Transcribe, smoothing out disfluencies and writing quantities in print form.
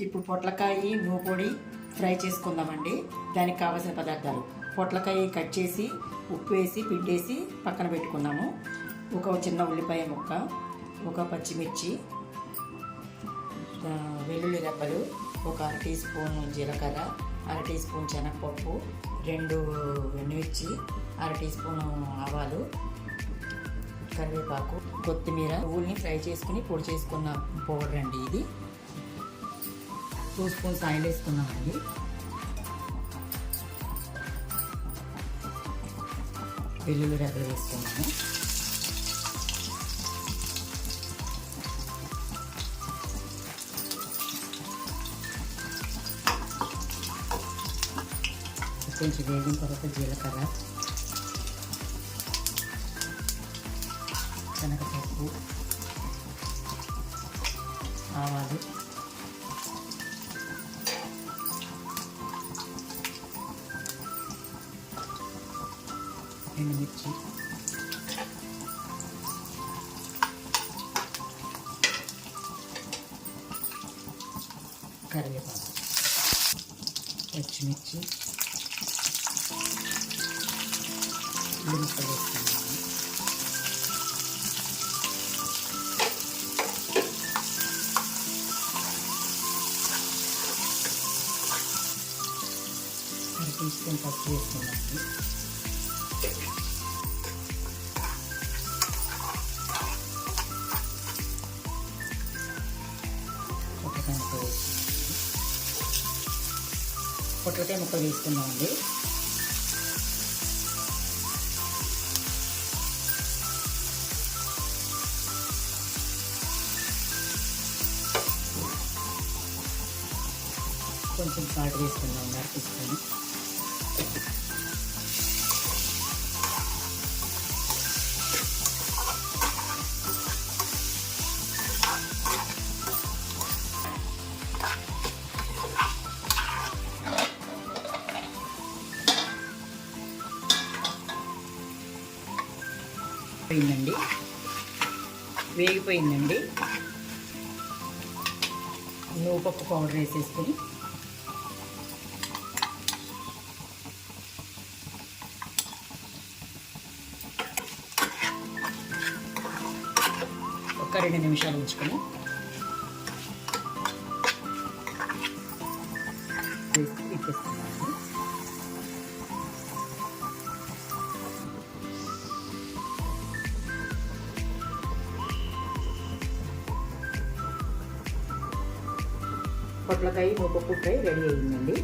ఇప్పుడు పొట్లకాయ నూపొడి ఫ్రై చేసుకుందామండి. దానికి కావాల్సిన పదార్థాలు: పొట్లకాయ కట్ చేసి ఉప్పు వేసి పిండేసి పక్కన పెట్టుకున్నాము. ఒక చిన్న ఉల్లిపాయ ముక్క, ఒక పచ్చిమిర్చి, వెల్లుల్లి రెబ్బలు, ఒక 1 టీ స్పూన్ జీలకర్ర, 1 టీ స్పూన్ శనగపప్పు, 2 ఎండుమిర్చి, 1 టీ స్పూన్ ఆవాలు, కరివేపాకు, కొత్తిమీర. పువ్వుల్ని ఫ్రై చేసుకుని పొడి చేసుకున్న పౌడర్ అండి ఇది. 2 స్పూన్స్ ఆయిల్ వేసుకున్నామండి. వెల్లుల్లి రెబ్బలు వేసుకున్నాము. కొంచెం వేగిన తర్వాత జీలకర్ర, శనగపప్పు, ఆవాలు, ఎండుమిర్చి, కరివేపాకు, పచ్చిమిర్చి, ఉల్లి ముక్కలు వేస్తున్నాము. తీసుకొని పసుపు వేసుకున్నాము. పొట్లకాయ ముక్కలు వేసుకున్నామండి. కొంచెం సాల్ట్ వేసుకుందాం 1 టీ స్పూన్. వేగిపోయిందండి. నువ్వుపప్పు పౌడర్ వేసేసుకుని ఒక 2 నిమిషాలు ఉంచుకొని ఇప్పేస్తున్నాను. పొట్లకాయ నువ్వుపప్పు ఫ్రై రెడీ అయ్యిందండి.